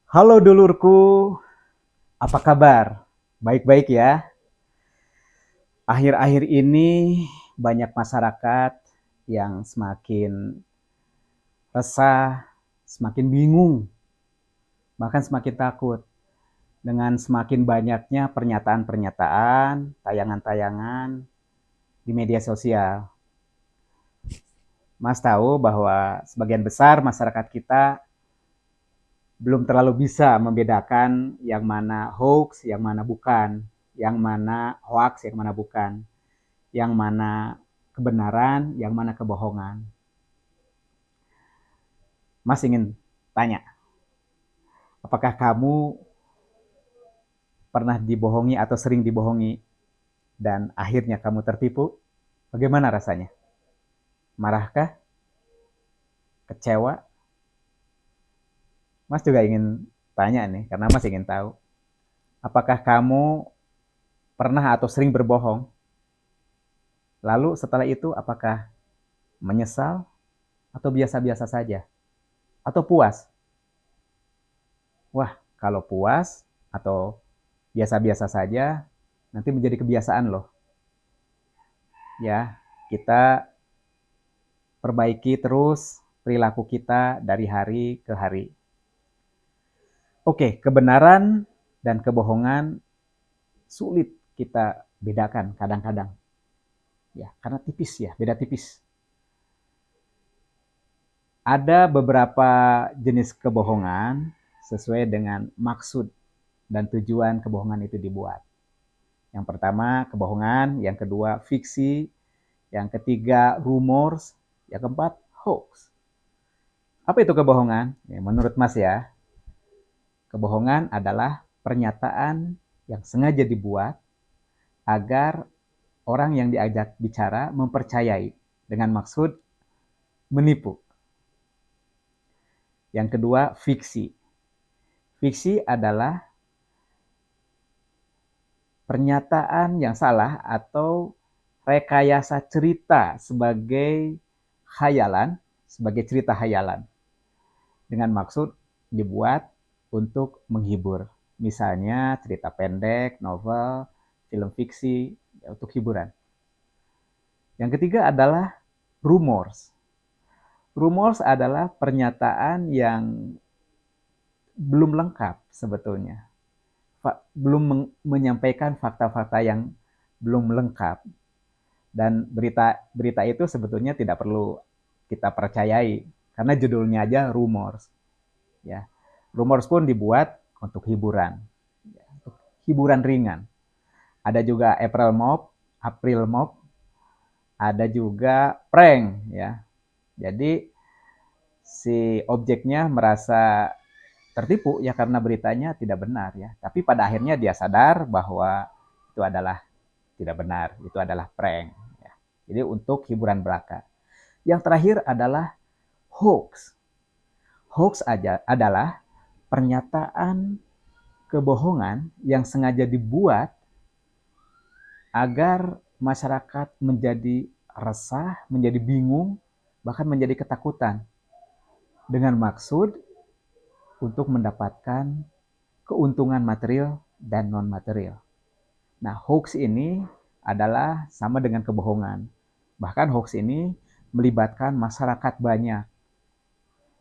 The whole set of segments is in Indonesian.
Halo dulurku, apa kabar? Baik-baik ya. Akhir-akhir ini banyak masyarakat yang semakin resah, semakin bingung, bahkan semakin takut dengan semakin banyaknya pernyataan-pernyataan, tayangan-tayangan di media sosial. Mas tahu bahwa sebagian besar masyarakat kita belum terlalu bisa membedakan yang mana hoax, yang mana bukan, yang mana hoax, yang mana bukan, yang mana kebenaran, yang mana kebohongan. Mas ingin tanya, apakah kamu pernah dibohongi atau sering dibohongi dan akhirnya kamu tertipu? Bagaimana rasanya? Marahkah? Kecewa? Mas juga ingin tanya nih, karena Mas ingin tahu. Apakah kamu pernah atau sering berbohong? Lalu setelah itu apakah menyesal atau biasa-biasa saja? Atau puas? Wah, kalau puas atau biasa-biasa saja, nanti menjadi kebiasaan loh. Ya, kita perbaiki terus perilaku kita dari hari ke hari. Oke, kebenaran dan kebohongan sulit kita bedakan kadang-kadang. Ya, karena tipis ya, beda tipis. Ada beberapa jenis kebohongan sesuai dengan maksud dan tujuan kebohongan itu dibuat. Yang pertama kebohongan, yang kedua fiksi, yang ketiga rumors, yang keempat hoax. Apa itu kebohongan? Ya, menurut Mas ya, kebohongan adalah pernyataan yang sengaja dibuat agar orang yang diajak bicara mempercayai dengan maksud menipu. Yang kedua, fiksi. Fiksi adalah pernyataan yang salah atau rekayasa cerita sebagai khayalan, sebagai cerita khayalan dengan maksud dibuat untuk menghibur. Misalnya cerita pendek, novel, film fiksi, ya, untuk hiburan. Yang ketiga adalah rumors. Rumors adalah pernyataan yang belum lengkap sebetulnya. Belum menyampaikan fakta-fakta yang belum lengkap. Dan berita itu sebetulnya tidak perlu kita percayai karena judulnya aja rumors. Ya, rumors pun dibuat untuk hiburan, ya, untuk hiburan ringan. Ada juga April Mop, ada juga prank, ya. Jadi si objeknya merasa tertipu ya karena beritanya tidak benar ya. Tapi pada akhirnya dia sadar bahwa itu adalah tidak benar, itu adalah prank. Ya. Jadi untuk hiburan belaka. Yang terakhir adalah hoax. Hoax aja adalah pernyataan kebohongan yang sengaja dibuat agar masyarakat menjadi resah, menjadi bingung, bahkan menjadi ketakutan dengan maksud untuk mendapatkan keuntungan material dan non-material. Nah, hoax ini adalah sama dengan kebohongan. Bahkan hoax ini melibatkan masyarakat banyak.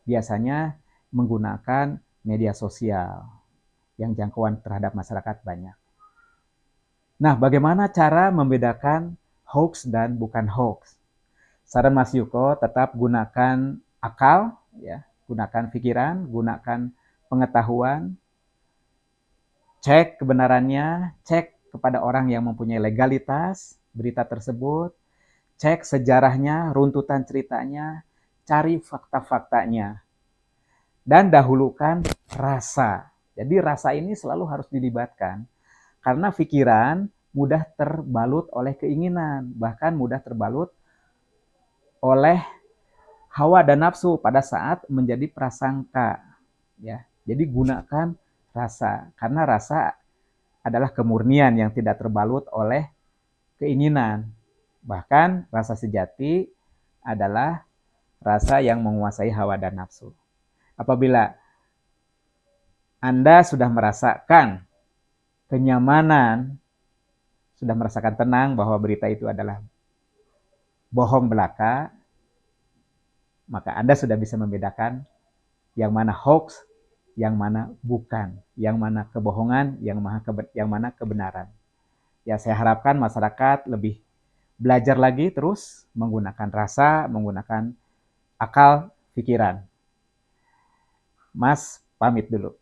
Biasanya menggunakan media sosial yang jangkauan terhadap masyarakat banyak. Nah, bagaimana cara membedakan hoax dan bukan hoax? Saran Mas Yuko, tetap gunakan akal, ya, gunakan pikiran, gunakan pengetahuan, cek kebenarannya, cek kepada orang yang mempunyai legalitas berita tersebut, cek sejarahnya, runtutan ceritanya, cari fakta-faktanya, dan dahulukan rasa. Jadi rasa ini selalu harus dilibatkan, karena pikiran mudah terbalut oleh keinginan, bahkan mudah terbalut oleh hawa dan nafsu pada saat menjadi prasangka. Ya, jadi gunakan rasa, karena rasa adalah kemurnian yang tidak terbalut oleh keinginan. Bahkan rasa sejati adalah rasa yang menguasai hawa dan nafsu. Apabila Anda sudah merasakan kenyamanan, sudah merasakan tenang bahwa berita itu adalah bohong belaka, maka Anda sudah bisa membedakan yang mana hoax, yang mana bukan, yang mana kebohongan, yang mana kebenaran. Ya, saya harapkan masyarakat lebih belajar lagi terus menggunakan rasa, menggunakan akal, pikiran. Mas, pamit dulu.